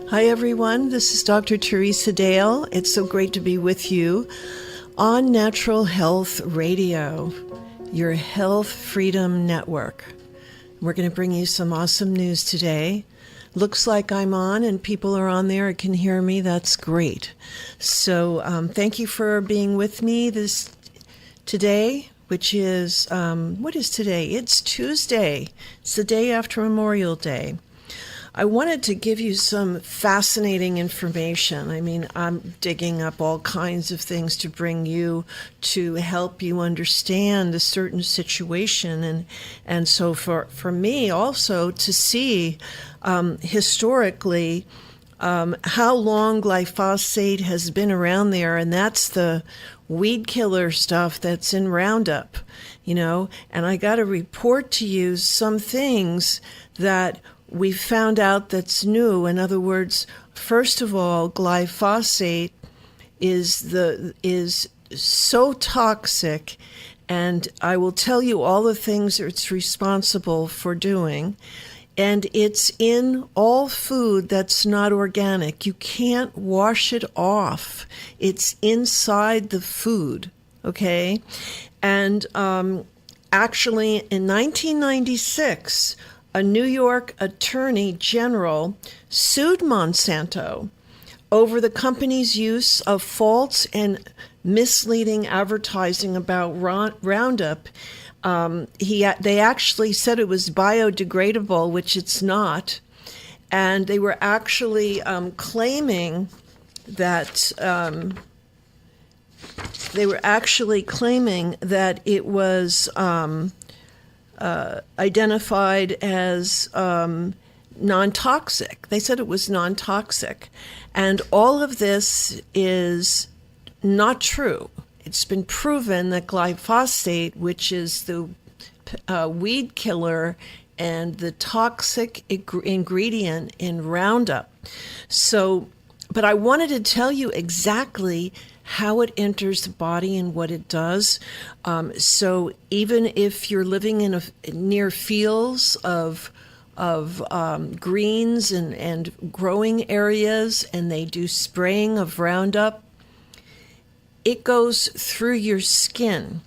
Hi, everyone. This is Dr. Teresa Dale. It's so great to be with you on Natural Health Radio, your health freedom network. We're going to bring you some awesome news today. Looks like I'm on and people are on there and can hear me. That's great. So thank you for being with me today, which is, what is today? It's Tuesday. It's the day after Memorial Day. I wanted to give you some fascinating information. I mean, I'm digging up all kinds of things to bring you to help you understand a certain situation. And so for me also to see historically how long glyphosate has been around there, and that's the weed killer stuff that's in Roundup, and I got to report to you some things that we found out that's new. In other words, first of all, glyphosate is so toxic, and I will tell you all the things it's responsible for doing. And it's in all food that's not organic. You can't wash it off. It's inside the food, okay? And actually, in 1996, a New York attorney general sued Monsanto over the company's use of false and misleading advertising about Roundup. They actually said it was biodegradable, which it's not, and they were actually claiming that it was identified as non-toxic. They said it was non-toxic, and all of this is not true. It's been proven that glyphosate, which is the weed killer and the toxic ingredient in Roundup. But I wanted to tell you exactly how it enters the body and what it does. So even if you're living in near fields of greens and growing areas, and they do spraying of Roundup, it goes through your skin,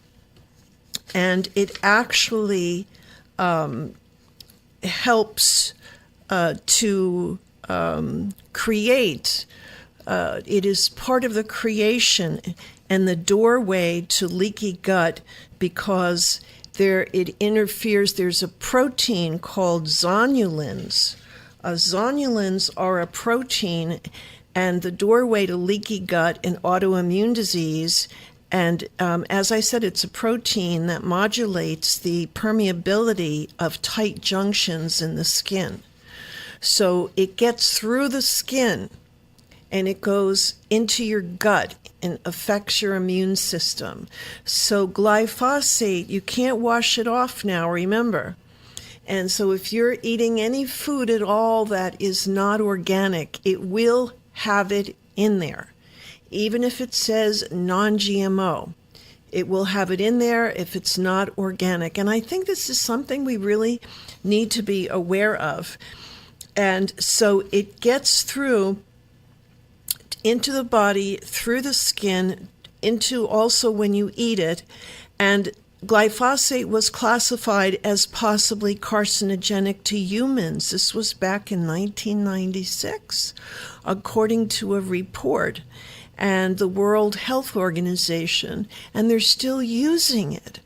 and it actually helps to create. It is part of the creation and the doorway to leaky gut, because it interferes. There's a protein called zonulins. Zonulins are a protein and the doorway to leaky gut and autoimmune disease. And as I said, it's a protein that modulates the permeability of tight junctions in the skin. So it gets through the skin and it goes into your gut and affects your immune system. So glyphosate, you can't wash it off now, remember. And so if you're eating any food at all that is not organic, it will have it in there. Even if it says non-GMO, it will have it in there if it's not organic. And I think this is something we really need to be aware of. And so it gets through into the body, through the skin, into also when you eat it. And glyphosate was classified as possibly carcinogenic to humans. This was back in 1996, according to a report, and the World Health Organization, and they're still using it.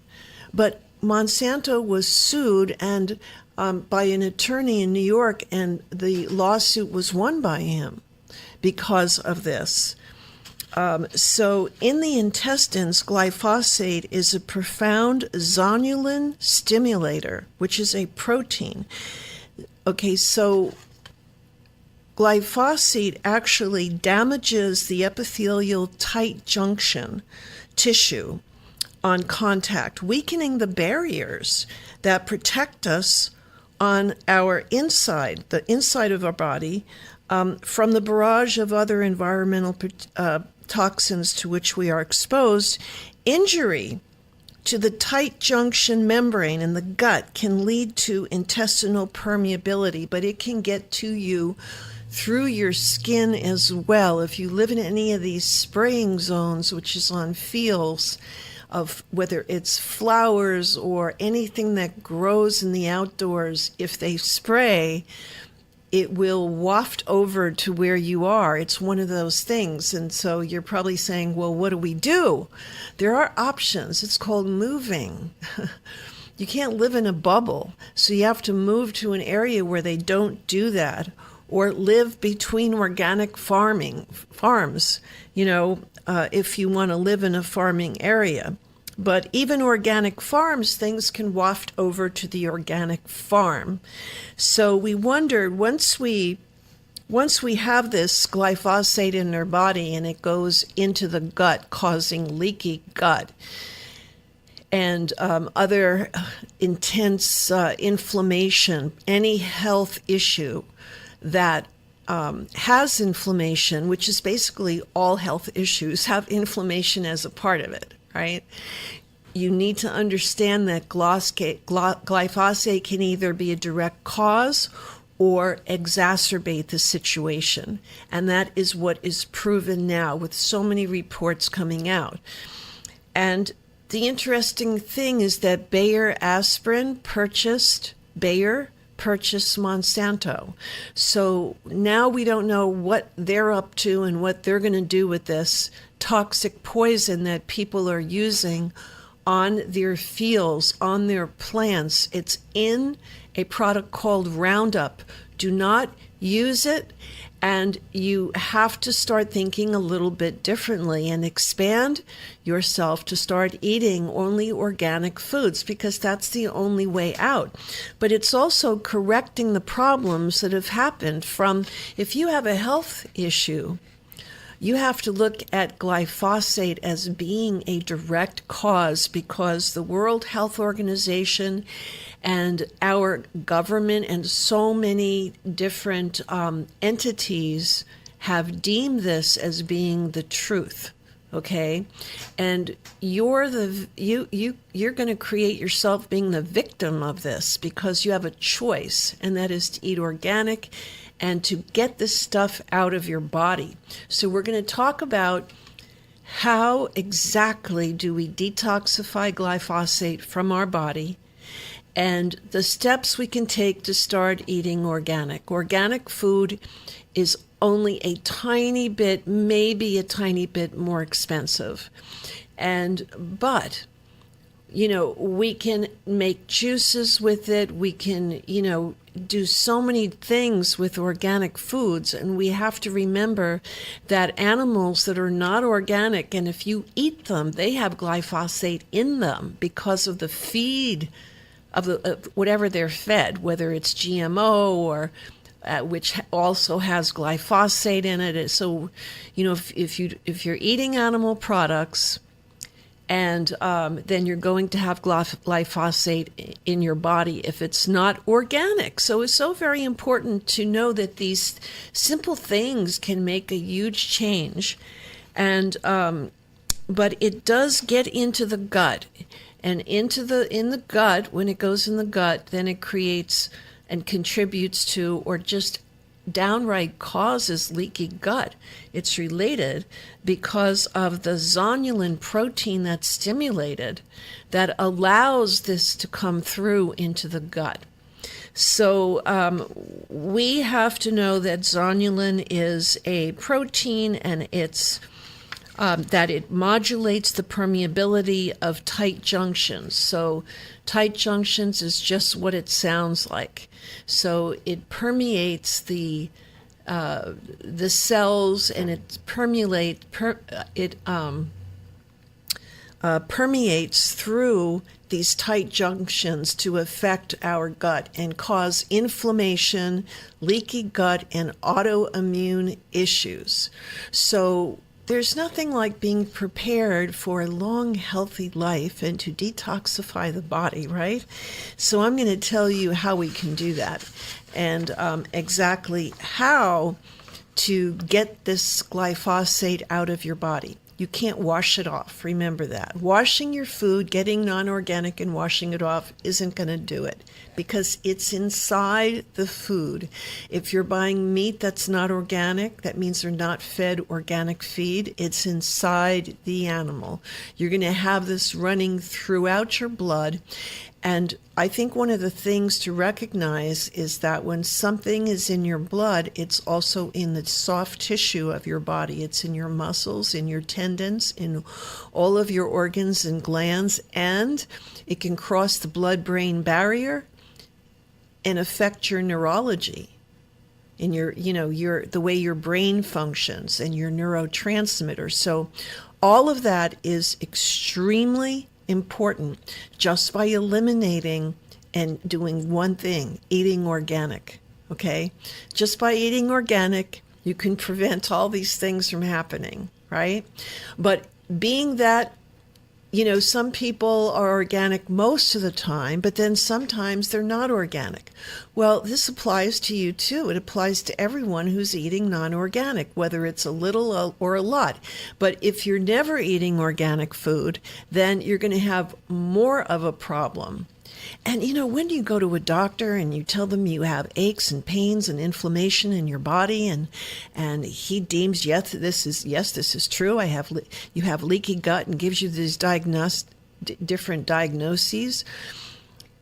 But Monsanto was sued and by an attorney in New York, and the lawsuit was won by him because of this. So in the intestines, glyphosate is a profound zonulin stimulator, which is a protein. Okay, so glyphosate actually damages the epithelial tight junction tissue on contact, weakening the barriers that protect us on our inside, the inside of our body, from the barrage of other environmental toxins to which we are exposed. Injury to the tight junction membrane in the gut can lead to intestinal permeability, but it can get to you through your skin as well. If you live in any of these spraying zones, which is on fields of whether it's flowers or anything that grows in the outdoors, if they spray, it will waft over to where you are. It's one of those things. And so you're probably saying, well, what do we do? There are options. It's called moving. You can't live in a bubble. So you have to move to an area where they don't do that, or live between organic farms, if you want to live in a farming area. But even organic farms, things can waft over to the organic farm. So we wondered, once we have this glyphosate in our body and it goes into the gut, causing leaky gut and other intense inflammation, any health issue that has inflammation, which is basically all health issues, have inflammation as a part of it. Right? You need to understand that glyphosate can either be a direct cause or exacerbate the situation. And that is what is proven now with so many reports coming out. And the interesting thing is that Bayer purchased Monsanto. So now we don't know what they're up to and what they're going to do with this toxic poison that people are using on their fields, on their plants. It's in a product called Roundup. Do not use it, and you have to start thinking a little bit differently and expand yourself to start eating only organic foods, because that's the only way out. But it's also correcting the problems that have happened from, if you have a health issue, you have to look at glyphosate as being a direct cause, because the World Health Organization and our government and so many different entities have deemed this as being the truth. Okay, and you're going to create yourself being the victim of this, because you have a choice, and that is to eat organic and to get this stuff out of your body. So we're going to talk about how exactly do we detoxify glyphosate from our body, and the steps we can take to start eating organic. Organic food is only a tiny bit, maybe a tiny bit more expensive. But we can make juices with it. We can, do so many things with organic foods. And we have to remember that animals that are not organic, and if you eat them, they have glyphosate in them because of the feed of whatever they're fed, whether it's GMO or which also has glyphosate in it. So, if you're eating animal products, and then you're going to have glyphosate in your body if it's not organic. So it's so very important to know that these simple things can make a huge change. And but it does get into the gut, and in the gut, when it goes in the gut, then it creates and contributes to, or just downright causes, leaky gut. It's related because of the zonulin protein that's stimulated that allows this to come through into the gut. So we have to know that zonulin is a protein, and it's that it modulates the permeability of tight junctions. So tight junctions is just what it sounds like. So it permeates the cells, and it permeates through these tight junctions to affect our gut and cause inflammation, leaky gut, and autoimmune issues. So there's nothing like being prepared for a long, healthy life and to detoxify the body, right? So I'm going to tell you how we can do that, and exactly how to get this glyphosate out of your body. You can't wash it off. Remember that. Washing your food, getting non-organic and washing it off isn't going to do it because it's inside the food. If you're buying meat that's not organic, that means they're not fed organic feed. It's inside the animal. You're going to have this running throughout your blood. And I think one of the things to recognize is that when something is in your blood, it's also in the soft tissue of your body. It's in your muscles, in your tendons, in all of your organs and glands, and it can cross the blood-brain barrier and affect your neurology, in your, the way your brain functions and your neurotransmitters. So all of that is extremely important just by eliminating and doing one thing, eating organic, okay? Just by eating organic, you can prevent all these things from happening, right? But being that, some people are organic most of the time, but then sometimes they're not organic. Well, this applies to you too. It applies to everyone who's eating non-organic, whether it's a little or a lot. But if you're never eating organic food, then you're going to have more of a problem. And when you go to a doctor and you tell them you have aches and pains and inflammation in your body, and he deems yes, this is true. You have leaky gut, and gives you these different diagnoses.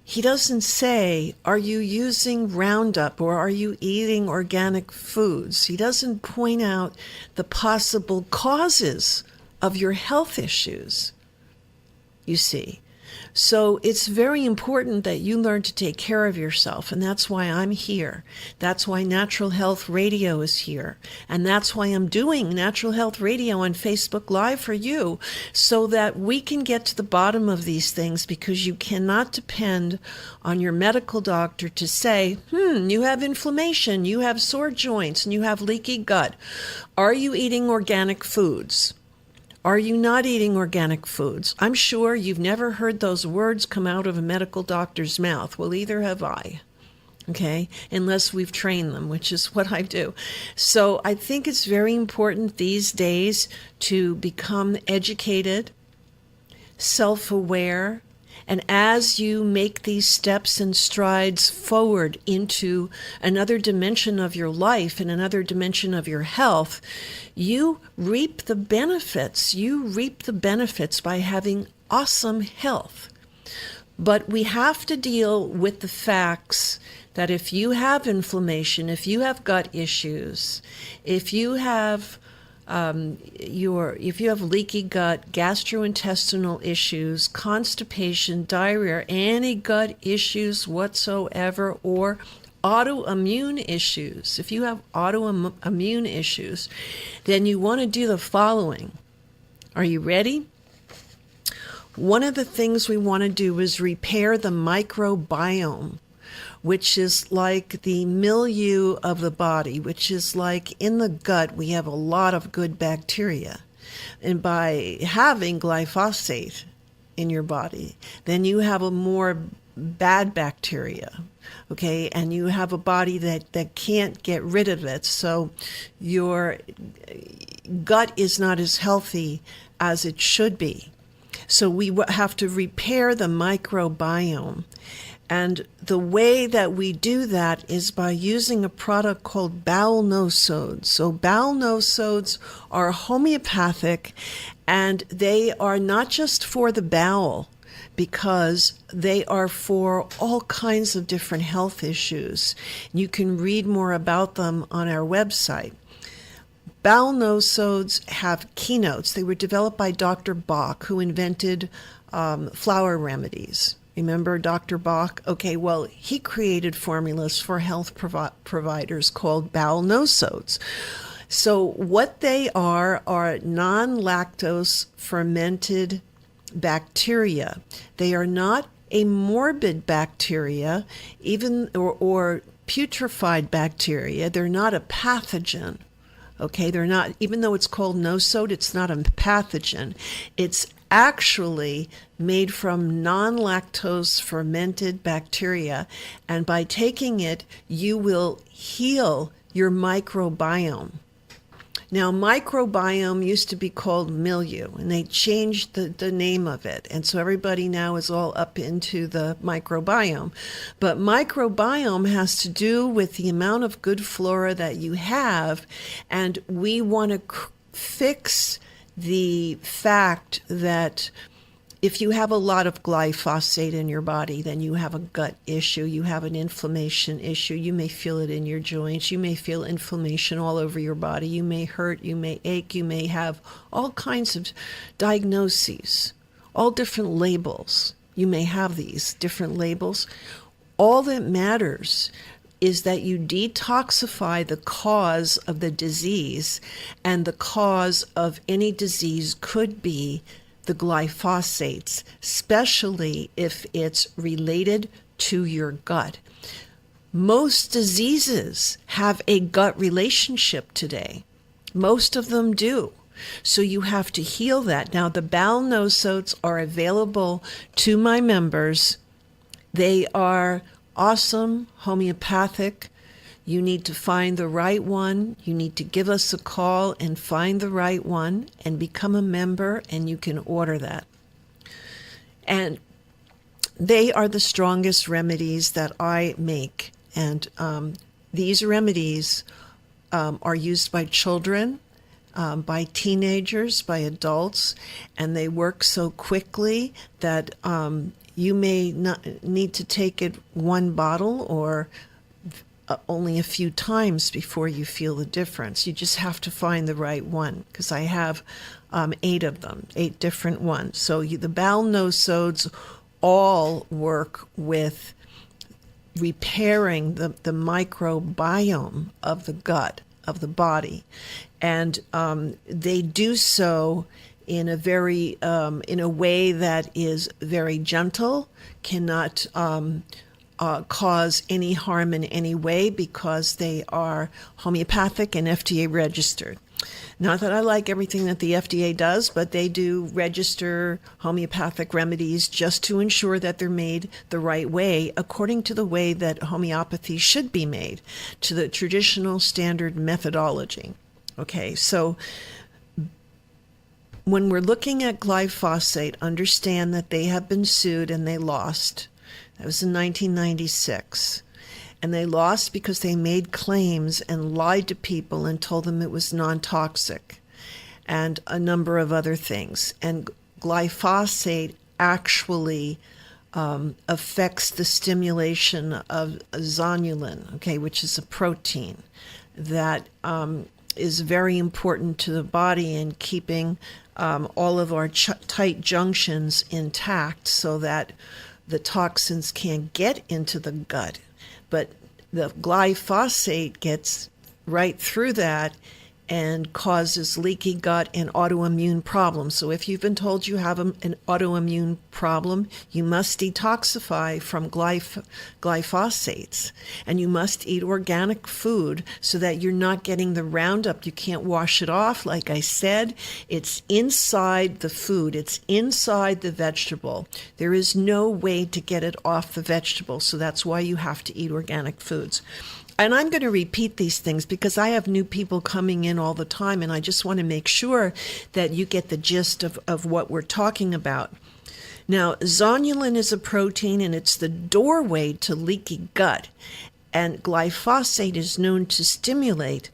He doesn't say, are you using Roundup or are you eating organic foods? He doesn't point out the possible causes of your health issues, you see. So it's very important that you learn to take care of yourself, and that's why I'm here. That's why Natural Health Radio is here, and that's why I'm doing Natural Health Radio on Facebook Live for you, so that we can get to the bottom of these things, because you cannot depend on your medical doctor to say, you have inflammation, you have sore joints, and you have leaky gut. Are you eating organic foods? Are you not eating organic foods? I'm sure you've never heard those words come out of a medical doctor's mouth. Well, either have I, okay? Unless we've trained them, which is what I do. So I think it's very important these days to become educated, self-aware, and as you make these steps and strides forward into another dimension of your life and another dimension of your health, you reap the benefits. You reap the benefits by having awesome health. But we have to deal with the facts that if you have inflammation, if you have gut issues, if you have leaky gut, gastrointestinal issues, constipation, diarrhea, any gut issues whatsoever, or autoimmune issues, if you have autoimmune issues, then you want to do the following. Are you ready? One of the things we want to do is repair the microbiome, which is like the milieu of the body, which is like in the gut, we have a lot of good bacteria. And by having glyphosate in your body, then you have a more bad bacteria, okay? And you have a body that can't get rid of it. So your gut is not as healthy as it should be. So we have to repair the microbiome. And the way that we do that is by using a product called bowel nosodes. So bowel nosodes are homeopathic, and they are not just for the bowel, because they are for all kinds of different health issues. You can read more about them on our website. Bowel nosodes have keynotes. They were developed by Dr. Bach, who invented flower remedies. Remember Dr. Bach? Okay, well, he created formulas for health providers called bowel nosodes. So what they are non-lactose fermented bacteria. They are not a morbid bacteria, or putrefied bacteria. They're not a pathogen. Okay, they're not, even though it's called nosode, it's not a pathogen. It's actually made from non-lactose fermented bacteria, and by taking it, you will heal your microbiome. Now, microbiome used to be called milieu, and they changed the name of it. And so everybody now is all up into the microbiome. But microbiome has to do with the amount of good flora that you have, and we want to fix the fact that if you have a lot of glyphosate in your body, then you have a gut issue, you have an inflammation issue, you may feel it in your joints, you may feel inflammation all over your body, you may hurt, you may ache, you may have all kinds of diagnoses, all different labels. You may have these different labels. All that matters is that you detoxify the cause of the disease, and the cause of any disease could be the glyphosates, especially if it's related to your gut. Most diseases have a gut relationship today. Most of them do. So you have to heal that. Now, the bowel nosotes are available to my members. They are awesome, homeopathic. You need to find the right one. You need to give us a call and find the right one and become a member, and you can order that. And they are the strongest remedies that I make. And these remedies are used by children, by teenagers, by adults, and they work so quickly that you may not need to take it one bottle or only a few times before you feel the difference. You just have to find the right one, because I have 8 of them, 8 different ones. So the bowel nosodes all work with repairing the microbiome of the gut, of the body. And they do so in a very, in a way that is very gentle, cannot cause any harm in any way, because they are homeopathic and FDA registered. Not that I like everything that the FDA does, but they do register homeopathic remedies just to ensure that they're made the right way, according to the way that homeopathy should be made, to the traditional standard methodology. Okay, so when we're looking at glyphosate, understand that they have been sued and they lost. That was in 1996. And they lost because they made claims and lied to people and told them it was non-toxic, and a number of other things. And glyphosate actually affects the stimulation of zonulin, okay, which is a protein that is very important to the body in keeping all of our tight junctions intact, so that the toxins can't get into the gut. But the glyphosate gets right through that and causes leaky gut and autoimmune problems. So if you've been told you have an autoimmune problem, you must detoxify from glyphosates, and you must eat organic food so that you're not getting the Roundup. You can't wash it off. Like I said, it's inside the food. It's inside the vegetable. There is no way to get it off the vegetable, so that's why you have to eat organic foods. And I'm going to repeat these things because I have new people coming in all the time, and I just want to make sure that you get the gist of what we're talking about. Now, zonulin is a protein, and it's the doorway to leaky gut. And glyphosate is known to stimulate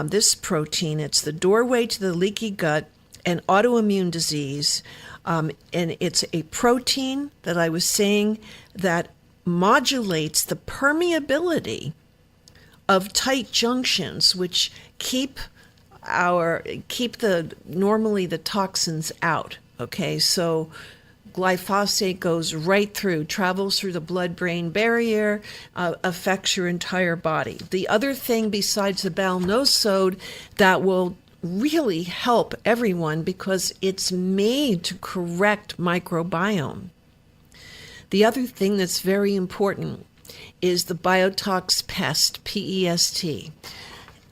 this protein. It's the doorway to the leaky gut and autoimmune disease. And it's a protein that I was saying that modulates the permeability of tight junctions, which keep normally the toxins out. Okay, so glyphosate goes right through, travels through the blood-brain barrier, affects your entire body. The other thing besides the bowel nosode that will really help everyone, because it's made to correct microbiome. The other thing that's very important is the Biotox Pest, P-E-S-T.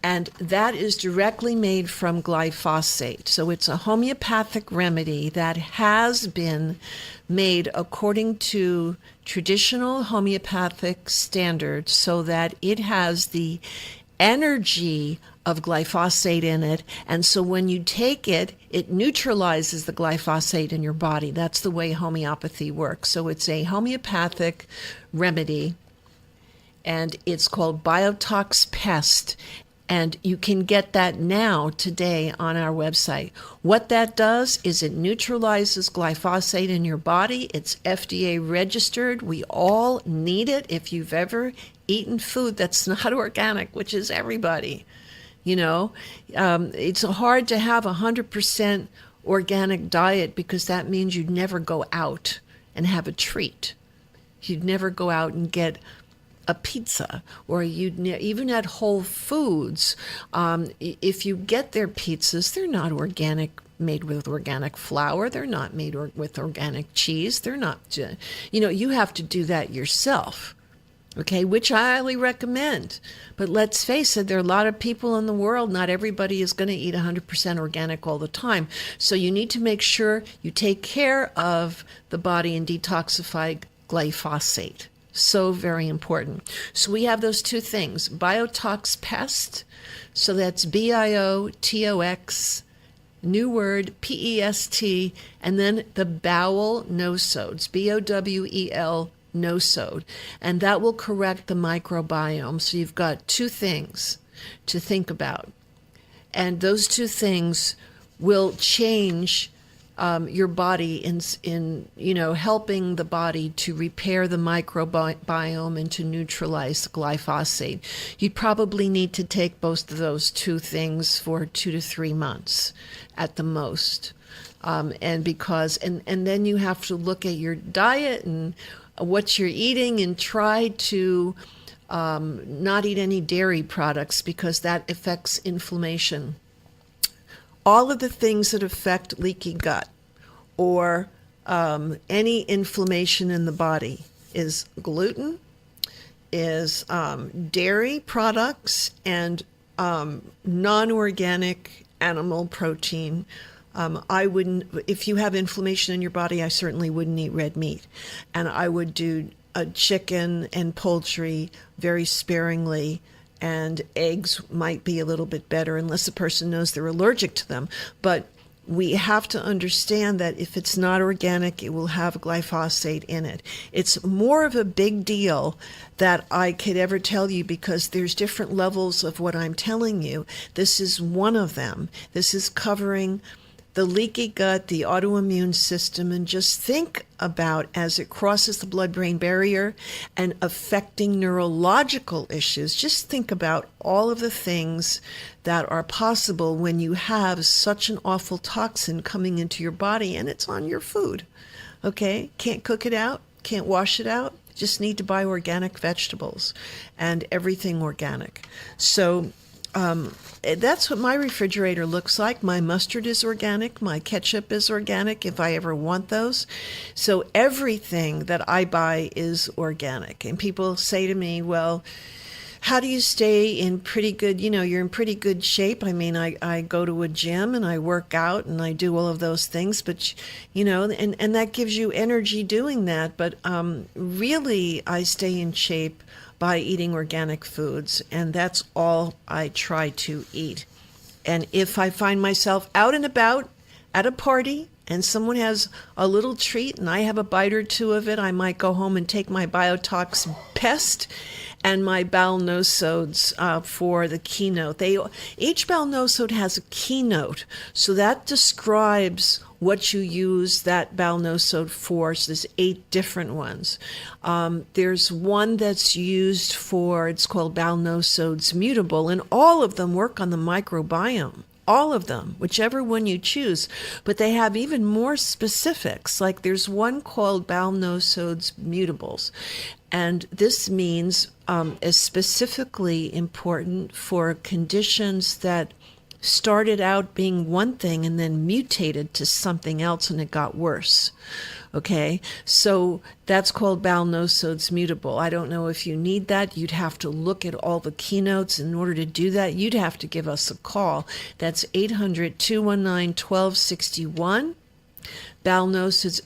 And that is directly made from glyphosate. So it's a homeopathic remedy that has been made according to traditional homeopathic standards, so that it has the energy of glyphosate in it. And so when you take it, it neutralizes the glyphosate in your body. That's the way homeopathy works. So it's a homeopathic remedy, and it's called Biotox Pest. And you can get that now, today, on our website. What that does is it neutralizes glyphosate in your body. It's FDA registered. We all need it. If you've ever eaten food that's not organic, which is everybody, it's hard to have 100% organic diet, because that means you'd never go out and have a treat. You'd never go out and get a pizza, or even at Whole Foods, if you get their pizzas, they're not organic, made with organic flour. They're not made with organic cheese. They're not, you have to do that yourself. Okay, which I highly recommend. But let's face it, there are a lot of people in the world. Not everybody is going to eat 100% organic all the time. So you need to make sure you take care of the body and detoxify glyphosate. So very important. So we have those two things, Biotox Pest. So that's BIOTOX, new word, PEST, and then the bowel nosodes, BOWEL nosode, and that will correct the microbiome. So you've got two things to think about, and those two things will change your body in helping the body to repair the microbiome and to neutralize the glyphosate. You probably need to take both of those two things for 2 to 3 months at the most, and then you have to look at your diet and what you're eating, and try to not eat any dairy products, because that affects inflammation. All of the things that affect leaky gut or any inflammation in the body is gluten, is dairy products, and non-organic animal protein. I wouldn't, if you have inflammation in your body, I certainly wouldn't eat red meat. And I would do chicken and poultry very sparingly, and eggs might be a little bit better unless the person knows they're allergic to them. But we have to understand that if it's not organic, it will have glyphosate in it. It's more of a big deal that I could ever tell you, because there's different levels of what I'm telling you. This is one of them. This is covering the leaky gut, the autoimmune system, and just think about as it crosses the blood-brain barrier and affecting neurological issues. Just think about all of the things that are possible when you have such an awful toxin coming into your body and it's on your food. Okay? Can't cook it out, can't wash it out, just need to buy organic vegetables and everything organic. So that's what my refrigerator looks like. My mustard is organic. My ketchup is organic if I ever want those. So everything that I buy is organic. And people say to me, well, how do you stay in pretty good, you're in pretty good shape? I mean, I go to a gym and I work out and I do all of those things, but, and that gives you energy doing that. But really, I stay in shape by eating organic foods, and that's all I try to eat. And if I find myself out and about at a party and someone has a little treat and I have a bite or two of it, I might go home and take my Biotox Pest and my bowel nosodes for the keynote. Each bowel nosode has a keynote, so that describes what you use that bowel nosode for. So there's 8 different ones. There's one that's used for, it's called bowel nosodes mutable, and all of them work on the microbiome. All of them, whichever one you choose. But they have even more specifics. Like there's one called bowel nosodes mutables. And this means is specifically important for conditions that started out being one thing and then mutated to something else and it got worse. Okay, so that's called bowel nosodes mutable. I don't know if you need that. You'd have to look at all the keynotes. In order to do that, you'd have to give us a call. That's 800-219-1261. Balnoses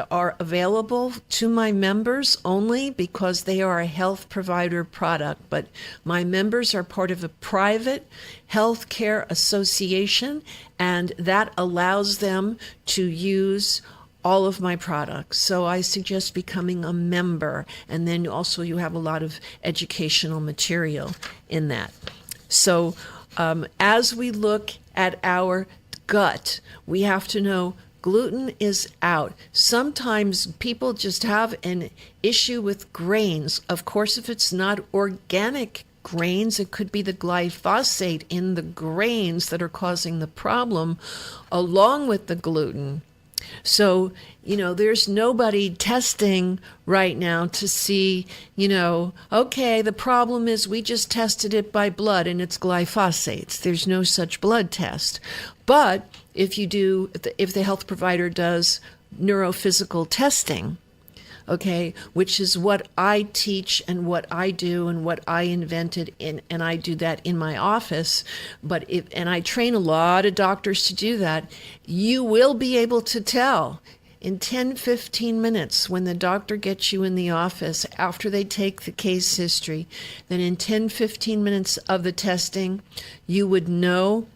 are available to my members only because they are a health provider product, but my members are part of a private healthcare association, and that allows them to use all of my products. So I suggest becoming a member, and then also you have a lot of educational material in that. So as we look at our gut, we have to know gluten is out. Sometimes people just have an issue with grains. Of course, if it's not organic grains, it could be the glyphosate in the grains that are causing the problem, along with the gluten. So, there's nobody testing right now to see, okay, the problem is we just tested it by blood and it's glyphosates. There's no such blood test. But if the health provider does neurophysical testing, okay, which is what I teach and what I do and what I invented and I do that in my office, and I train a lot of doctors to do that, you will be able to tell in 10-15 minutes when the doctor gets you in the office after they take the case history. Then in 10-15 minutes of the testing, you would know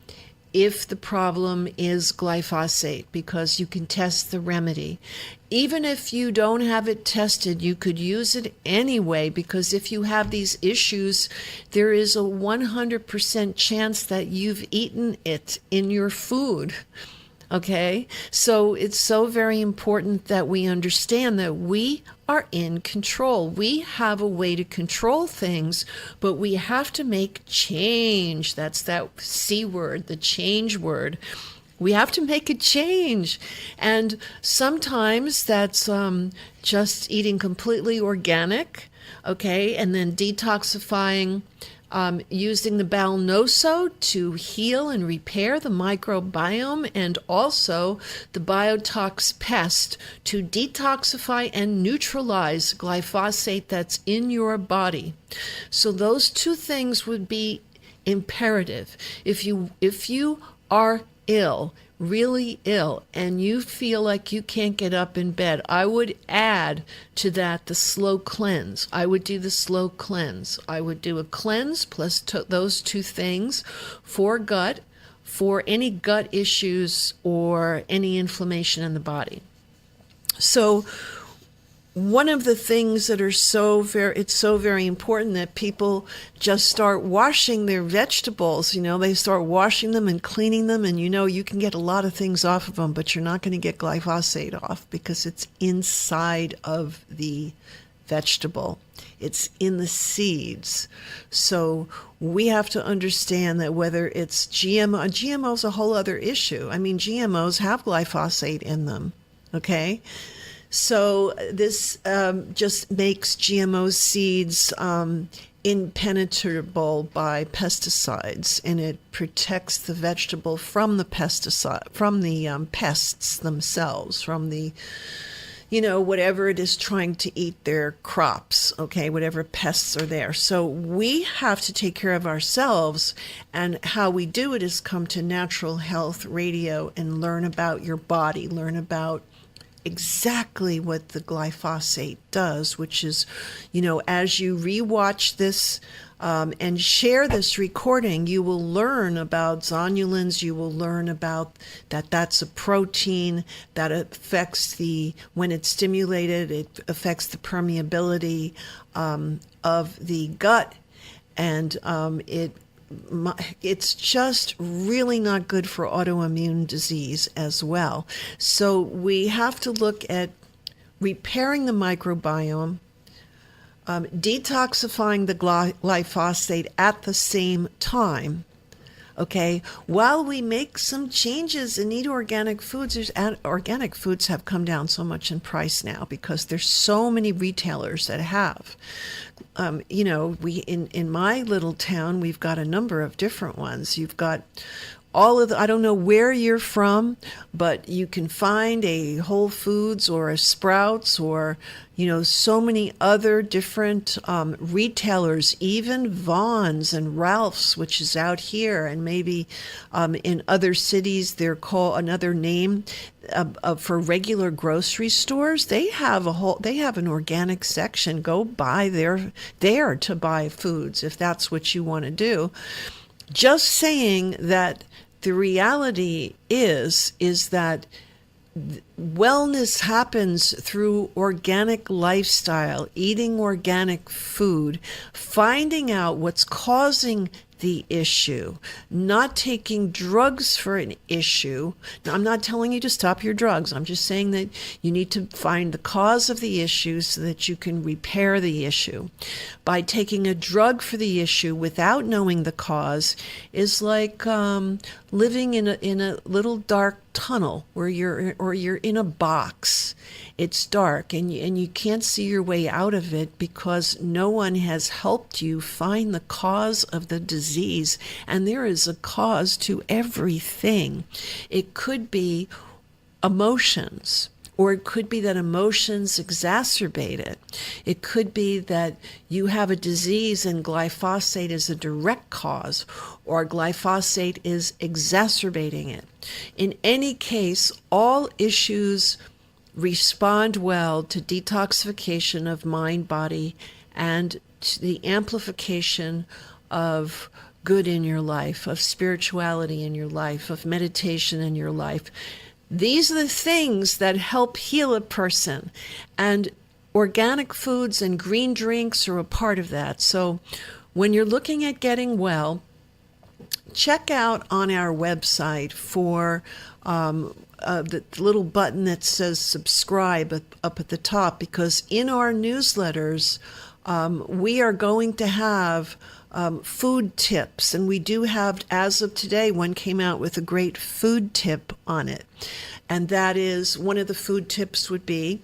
if the problem is glyphosate, because you can test the remedy. Even if you don't have it tested, you could use it anyway, because if you have these issues, there is a 100% chance that you've eaten it in your food. Okay? So it's so very important that we understand that we are in control. We have a way to control things, but we have to make change. That's that C word, the change word. We have to make a change. And sometimes that's just eating completely organic, okay, and then detoxifying, using the Balnoso to heal and repair the microbiome, and also the Biotox Pest to detoxify and neutralize glyphosate that's in your body. So those two things would be imperative. If you are ill, really ill, and you feel like you can't get up in bed, I would add to that the slow cleanse. I would do the slow cleanse. I would do a cleanse plus those two things for gut, for any gut issues or any inflammation in the body. So one of the things that are it's so very important that people just start washing their vegetables. They start washing them and cleaning them, and you can get a lot of things off of them, but you're not going to get glyphosate off because it's inside of the vegetable. It's in the seeds. So we have to understand that whether it's GMO is a whole other issue. I mean, GMOs have glyphosate in them, okay? So this just makes GMO seeds impenetrable by pesticides, and it protects the vegetable from the pests themselves, from the whatever it is trying to eat their crops, okay, whatever pests are there. So we have to take care of ourselves, and how we do it is come to Natural Health Radio and learn about your body, learn about exactly what the glyphosate does, which is, as you rewatch this and share this recording, you will learn about zonulins. You will learn about that's a protein that affects when it's stimulated, it affects the permeability of the gut, and it's just really not good for autoimmune disease as well. So we have to look at repairing the microbiome, detoxifying the glyphosate at the same time, okay, while we make some changes and eat organic foods. Organic foods have come down so much in price now because there's so many retailers that have. We in my little town, we've got a number of different ones. You've got I don't know where you're from, but you can find a Whole Foods or a Sprouts or, so many other different retailers, even Vaughn's and Ralph's, which is out here, and maybe in other cities they're called another name for regular grocery stores. They have an organic section. Go buy there to buy foods if that's what you want to do. Just saying that the reality is that wellness happens through organic lifestyle, eating organic food, finding out what's causing the issue, not taking drugs for an issue. Now, I'm not telling you to stop your drugs. I'm just saying that you need to find the cause of the issue so that you can repair the issue. By taking a drug for the issue without knowing the cause is like living in a little dark tunnel where you're in a box. It's dark and you can't see your way out of it because no one has helped you find the cause of the disease. And there is a cause to everything. It could be emotions, or it could be that emotions exacerbate it. It could be that you have a disease and glyphosate is a direct cause, or glyphosate is exacerbating it. In any case, all issues respond well to detoxification of mind, body, and to the amplification of good in your life, of spirituality in your life, of meditation in your life. These are the things that help heal a person, and organic foods and green drinks are a part of that. So when you're looking at getting well, check out on our website for the little button that says subscribe up at the top, because in our newsletters, we are going to have food tips, and we do have, as of today, one came out with a great food tip on it. And that is, one of the food tips would be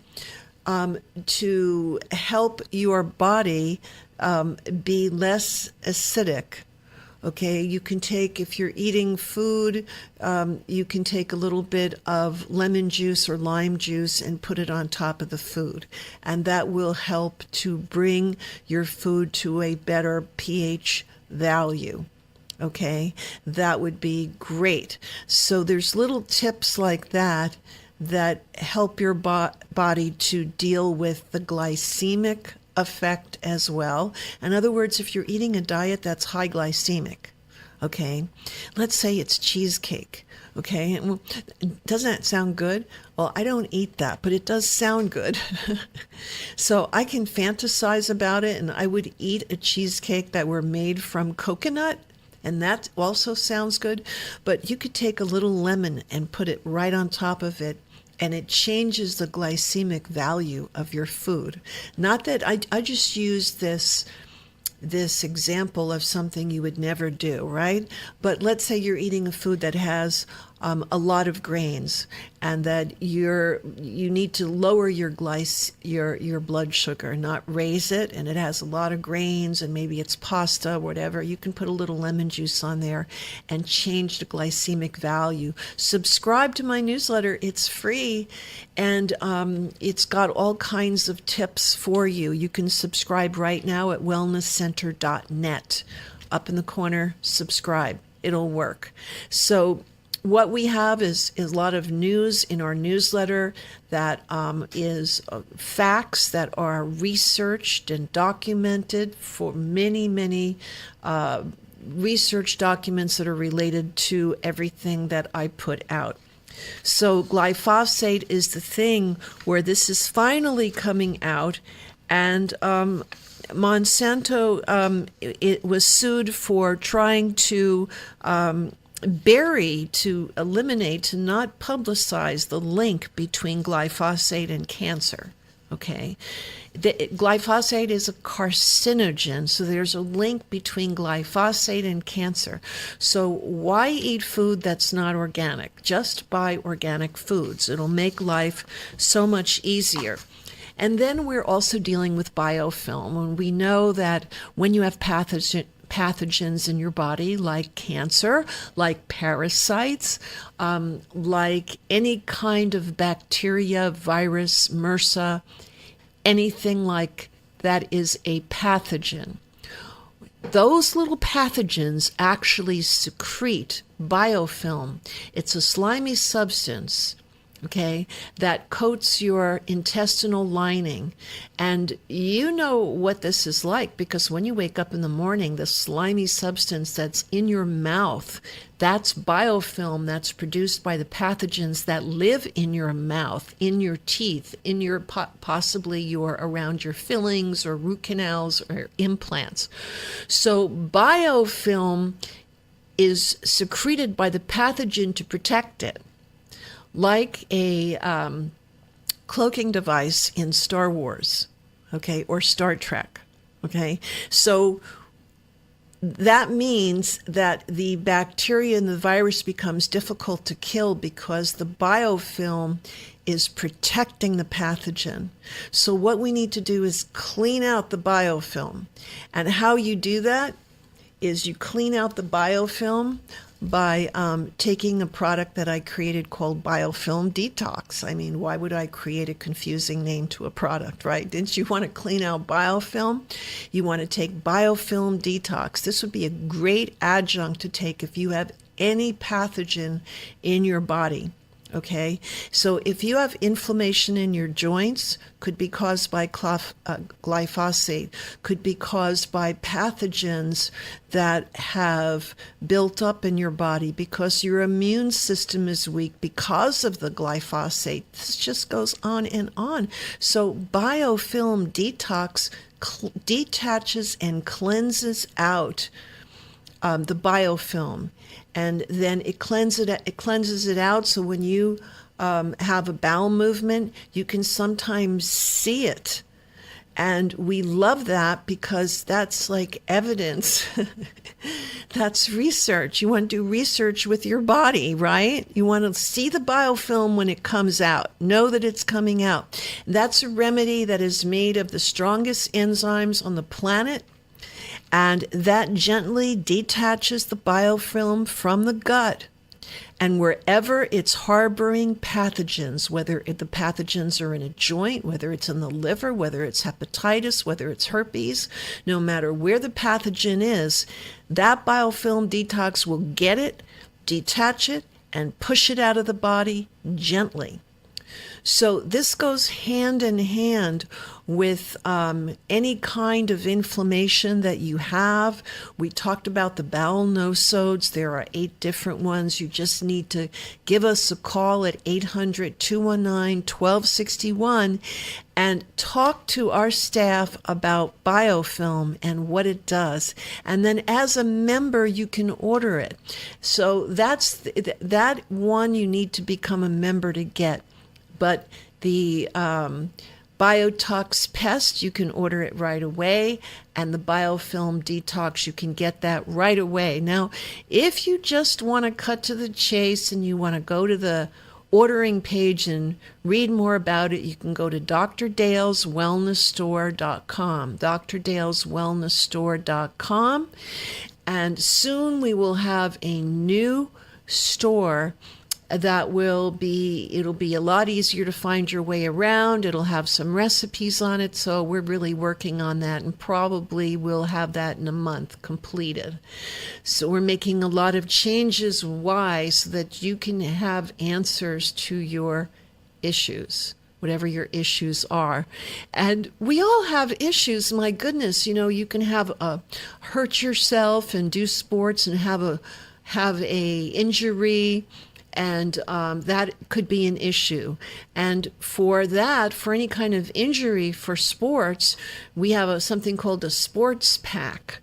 to help your body be less acidic. Okay, you can take, if you're eating food, you can take a little bit of lemon juice or lime juice and put it on top of the food. And that will help to bring your food to a better pH value. Okay, that would be great. So there's little tips like that that help your body to deal with the glycemic effect as well. In other words, if you're eating a diet that's high glycemic, okay, let's say it's cheesecake, okay, well, doesn't that sound good? Well, I don't eat that, but it does sound good. So I can fantasize about it, and I would eat a cheesecake that were made from coconut, and that also sounds good. But you could take a little lemon and put it right on top of it, and it changes the glycemic value of your food. Not that I just used this example of something you would never do, right? But let's say you're eating a food that has a lot of grains, and that you need to lower your blood sugar, not raise it, and it has a lot of grains, and maybe it's pasta, whatever. You can put a little lemon juice on there and change the glycemic value. Subscribe to my newsletter. It's free, and it's got all kinds of tips for you. You can subscribe right now at wellnesscenter.net. Up in the corner, subscribe. It'll work. So what we have is a lot of news in our newsletter that is facts that are researched and documented for many research documents that are related to everything that I put out. So glyphosate is the thing where this is finally coming out, and Monsanto it was sued for trying to to eliminate, to not publicize the link between glyphosate and cancer. Okay, glyphosate is a carcinogen, so there's a link between glyphosate and cancer. So why eat food that's not organic? Just buy organic foods. It'll make life so much easier. And then we're also dealing with biofilm, and we know that when you have pathogens in your body, like cancer, like parasites, like any kind of bacteria, virus, MRSA, anything like that is a pathogen. Those little pathogens actually secrete biofilm. It's a slimy substance, okay, that coats your intestinal lining. And you know what this is like, because when you wake up in the morning, the slimy substance that's in your mouth, that's biofilm that's produced by the pathogens that live in your mouth, in your teeth, in your possibly your around your fillings or root canals or implants. So biofilm is secreted by the pathogen to protect it, like a cloaking device in Star Wars, okay, or Star Trek, okay? So that means that the bacteria and the virus becomes difficult to kill because the biofilm is protecting the pathogen. So what we need to do is clean out the biofilm. And how you do that is you clean out the biofilm by taking a product that I created called Biofilm Detox. I mean, why would I create a confusing name to a product, right? Didn't you want to clean out biofilm? You want to take Biofilm Detox. This would be a great adjunct to take if you have any pathogen in your body. Okay, so if you have inflammation in your joints, could be caused by glyphosate, could be caused by pathogens that have built up in your body because your immune system is weak because of the glyphosate. This just goes on and on. So biofilm detox detaches and cleanses out the biofilm, and then it cleanses it out. So when you have a bowel movement, you can sometimes see it, and we love that because that's like evidence. That's research. You want to do research with your body, right? You want to see the biofilm when it comes out. Know that it's coming out. That's a remedy that is made of the strongest enzymes on the planet. And that gently detaches the biofilm from the gut. And wherever it's harboring pathogens, whether the pathogens are in a joint, whether it's in the liver, whether it's hepatitis, whether it's herpes, no matter where the pathogen is, that biofilm detox will get it, detach it, and push it out of the body gently. So this goes hand in hand with any kind of inflammation that you have. We talked about the bowel nosodes. There are 8 different ones. You just need to give us a call at 800-219-1261 and talk to our staff about biofilm and what it does. And then as a member, you can order it. So that's that one you need to become a member to get. But the Biotox Pest, you can order it right away, and the Biofilm Detox, you can get that right away. Now, if you just want to cut to the chase and you want to go to the ordering page and read more about it, you can go to drdaleswellnessstore.com, drdaleswellnessstore.com, and soon we will have a new store that it'll be a lot easier to find your way around. It'll have some recipes on it, so we're really working on that, and probably we'll have that in a month completed. So we're making a lot of changes. Why? So that you can have answers to your issues, whatever your issues are. And we all have issues. My goodness, you can have hurt yourself and do sports and have a injury, and that could be an issue. And for any kind of injury for sports, we have something called a sports pack.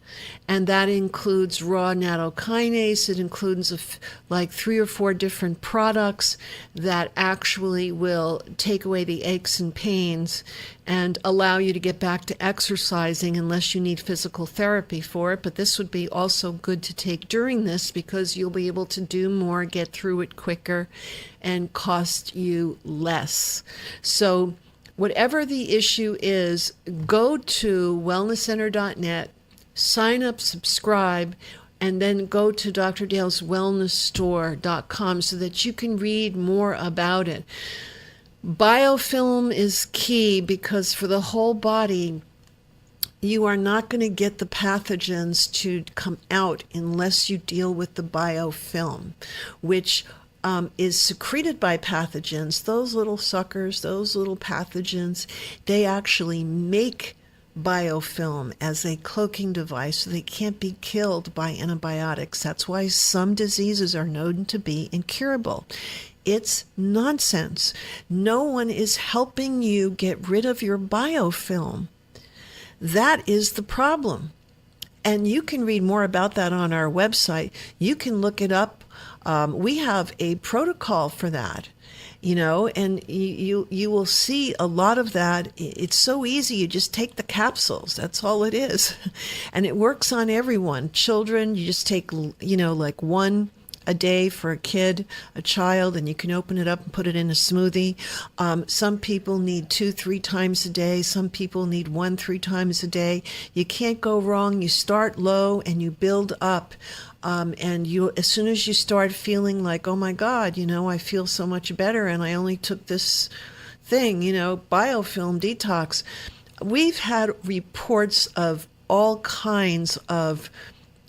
And that includes raw nattokinase. It includes like 3 or 4 different products that actually will take away the aches and pains and allow you to get back to exercising unless you need physical therapy for it. But this would be also good to take during this because you'll be able to do more, get through it quicker, and cost you less. So whatever the issue is, go to wellnesscenter.net, sign up, subscribe, and then go to drdaleswellnessstore.com so that you can read more about it. Biofilm is key because for the whole body, you are not going to get the pathogens to come out unless you deal with the biofilm, which is secreted by pathogens. Those little suckers, those little pathogens, they actually make biofilm as a cloaking device so they can't be killed by antibiotics. That's why some diseases are known to be incurable. It's nonsense. No one is helping you get rid of your biofilm. That is the problem. And you can read more about that on our website. You can look it up. We have a protocol for that, and you will see a lot of that. It's so easy. You just take the capsules. That's all it is. And it works on everyone. Children, you just take, like one a day for a kid, a child, and you can open it up and put it in a smoothie. Some people need 2-3 times a day. Some people need 1-3 times a day. You can't go wrong. You start low and you build up. And you, as soon as you start feeling like, oh my God, I feel so much better and I only took this thing, biofilm detox. We've had reports of all kinds of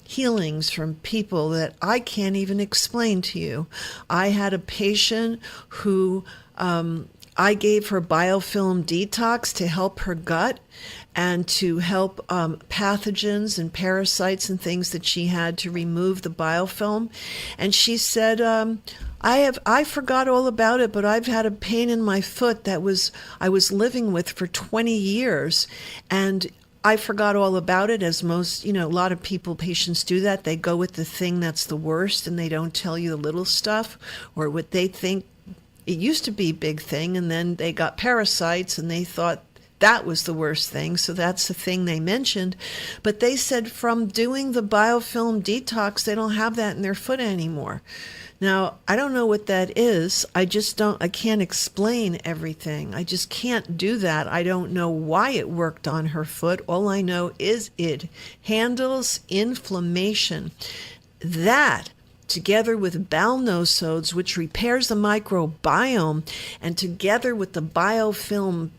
healings from people that I can't even explain to you. I had a patient who I gave her biofilm detox to help her gut and to help pathogens and parasites and things that she had to remove the biofilm. And she said, I forgot all about it, but I've had a pain in my foot that I was living with for 20 years. And I forgot all about it, as most, a lot of patients do that. They go with the thing that's the worst and they don't tell you the little stuff or what they think it used to be a big thing. And then they got parasites and they thought that was the worst thing. So that's the thing they mentioned. But they said from doing the biofilm detox, they don't have that in their foot anymore. Now, I don't know what that is. I can't explain everything. I just can't do that. I don't know why it worked on her foot. All I know is it handles inflammation. That, together with bowel nosodes, which repairs the microbiome, and together with the biofilm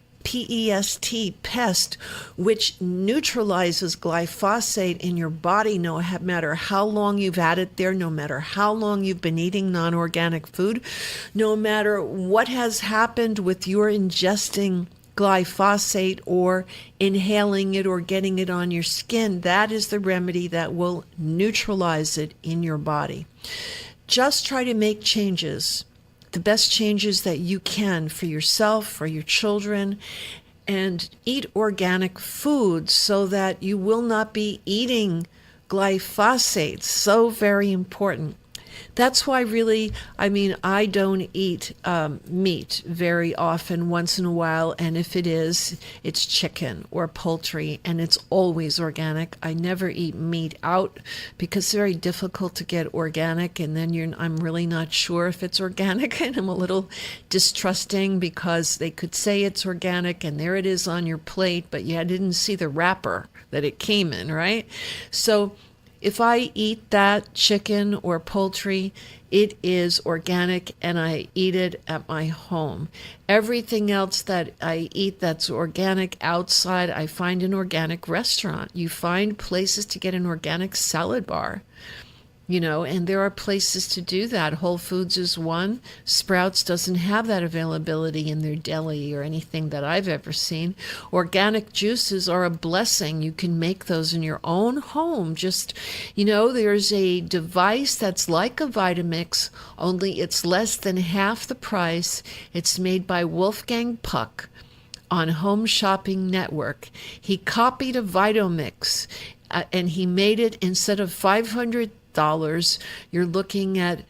pest, which neutralizes glyphosate in your body no matter how long you've had it there, no matter how long you've been eating non-organic food, no matter what has happened with your ingesting glyphosate or inhaling it or getting it on your skin. That is the remedy that will neutralize it in your body. Just try to make changes, the best changes that you can for yourself, for your children, and eat organic foods so that you will not be eating glyphosate. So very important. That's why really, I don't eat meat very often, once in a while, and if it is, it's chicken or poultry, and it's always organic. I never eat meat out because it's very difficult to get organic, and then I'm really not sure if it's organic, and I'm a little distrusting because they could say it's organic, and there it is on your plate, but you didn't see the wrapper that it came in, right? So if I eat that chicken or poultry, it is organic and I eat it at my home. Everything else that I eat that's organic outside, I find an organic restaurant. You find places to get an organic salad bar. And there are places to do that. Whole Foods is one. Sprouts doesn't have that availability in their deli or anything that I've ever seen. Organic juices are a blessing. You can make those in your own home. Just, there's a device that's like a Vitamix, only it's less than half the price. It's made by Wolfgang Puck on Home Shopping Network. He copied a Vitamix and he made it, instead of $500, you're looking at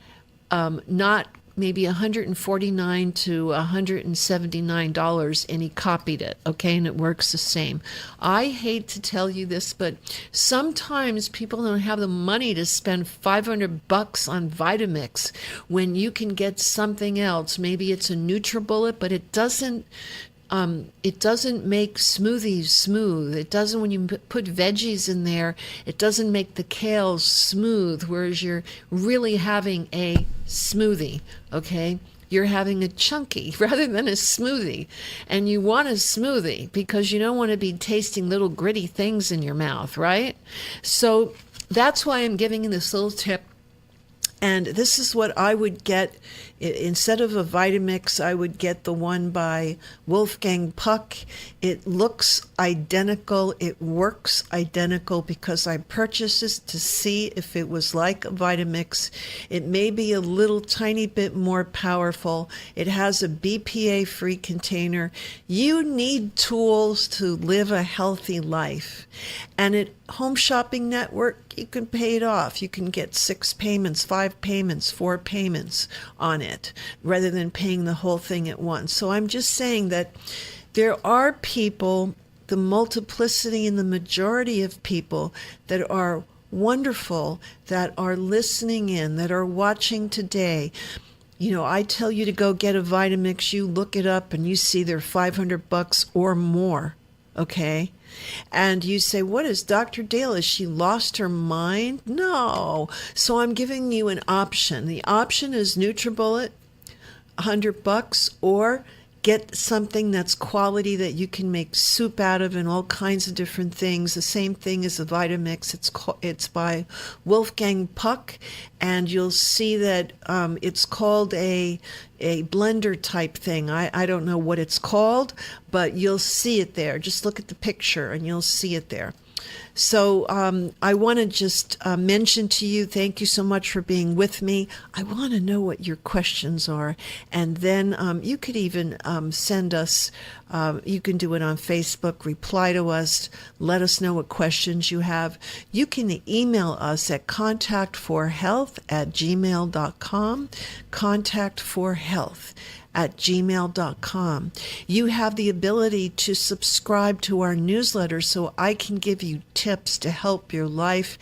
not maybe $149 to $179, and he copied it, okay, and it works the same. I hate to tell you this, but sometimes people don't have the money to spend $500 on Vitamix when you can get something else. Maybe it's a NutriBullet, but it doesn't It doesn't make smoothies smooth. It doesn't, when you put veggies in there, it doesn't make the kale smooth, whereas you're really having a smoothie, okay? You're having a chunky rather than a smoothie. And you want a smoothie because you don't want to be tasting little gritty things in your mouth, right? So that's why I'm giving you this little tip. And this is what I would get. Instead of a Vitamix, I would get the one by Wolfgang Puck. It looks identical. It works identical because I purchased this to see if it was like a Vitamix. It may be a little tiny bit more powerful. It has a BPA-free container. You need tools to live a healthy life. And at Home Shopping Network, you can pay it off. You can get 6 payments, 5 payments, 4 payments on it, rather than paying the whole thing at once. So I'm just saying that there are people, the multiplicity and the majority of people that are wonderful, that are listening in, that are watching today. You know, I tell you to go get a Vitamix, you look it up and you see they're $500 or more, okay? And you say, what is Dr. Dale? Has she lost her mind? No. So I'm giving you an option. The option is NutriBullet, $100, or get something that's quality that you can make soup out of and all kinds of different things. The same thing as a Vitamix. It's by Wolfgang Puck, and you'll see that it's called a blender type thing. I don't know what it's called, but you'll see it there. Just look at the picture and you'll see it there. So I want to just mention to you, thank you so much for being with me. I want to know what your questions are. And then you could even send us, you can do it on Facebook, reply to us, let us know what questions you have. You can email us at contactforhealth@gmail.com, contactforhealth@gmail.com. You have the ability to subscribe to our newsletter so I can give you tips to help your life.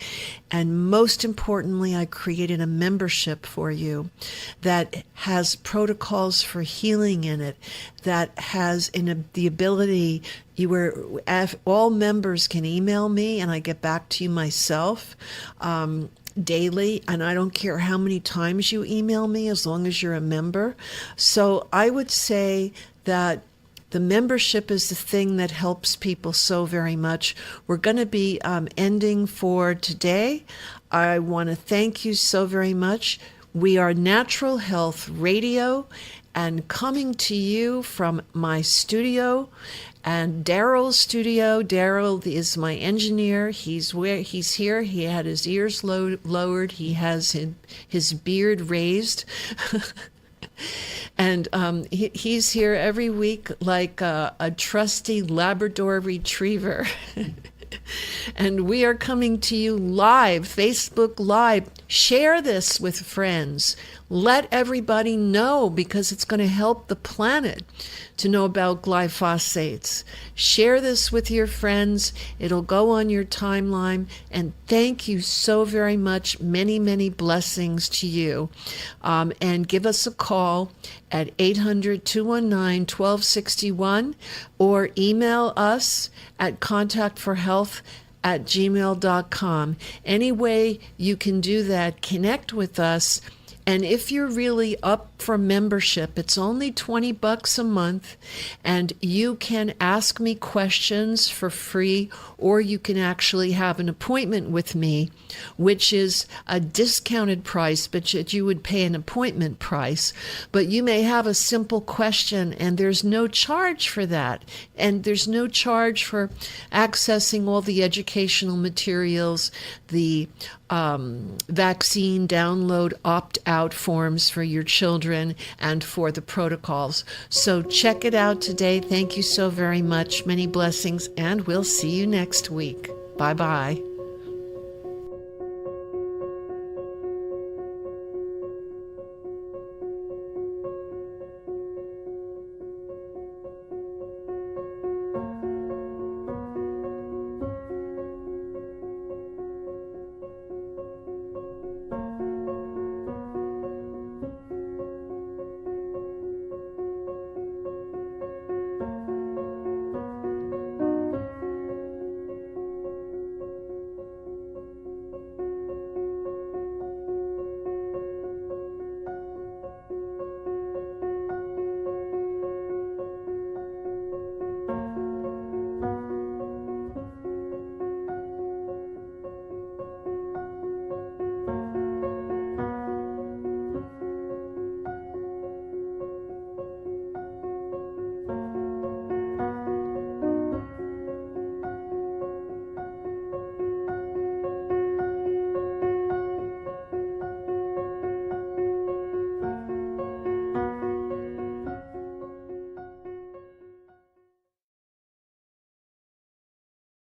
And most importantly, I created a membership for you that has protocols for healing in it, that has the ability, all members can email me and I get back to you myself. Daily, and I don't care how many times you email me as long as you're a member. So I would say that the membership is the thing that helps people so very much. We're going to be ending for today. I want to thank you so very much. We are Natural Health Radio and coming to you from my studio and Daryl's studio. Daryl is my engineer. He's here. He had his ears lowered. He has his beard raised. And he's here every week like a trusty Labrador retriever. And we are coming to you live, Facebook Live. Share this with friends. Let everybody know, because it's going to help the planet to know about glyphosates. Share this with your friends. It'll go on your timeline. And thank you so very much. Many, many blessings to you. And give us a call at 800-219-1261 or email us at contactforhealth@gmail.com. Any way you can do that, connect with us. And if you're really up for membership, it's only $20 a month, and you can ask me questions for free, or you can actually have an appointment with me, which is a discounted price, but you would pay an appointment price. But you may have a simple question, and there's no charge for that. And there's no charge for accessing all the educational materials, the vaccine download opt-out forms for your children, and for the protocols. So check it out today. Thank you so very much. Many blessings, and we'll see you next week. Bye-bye.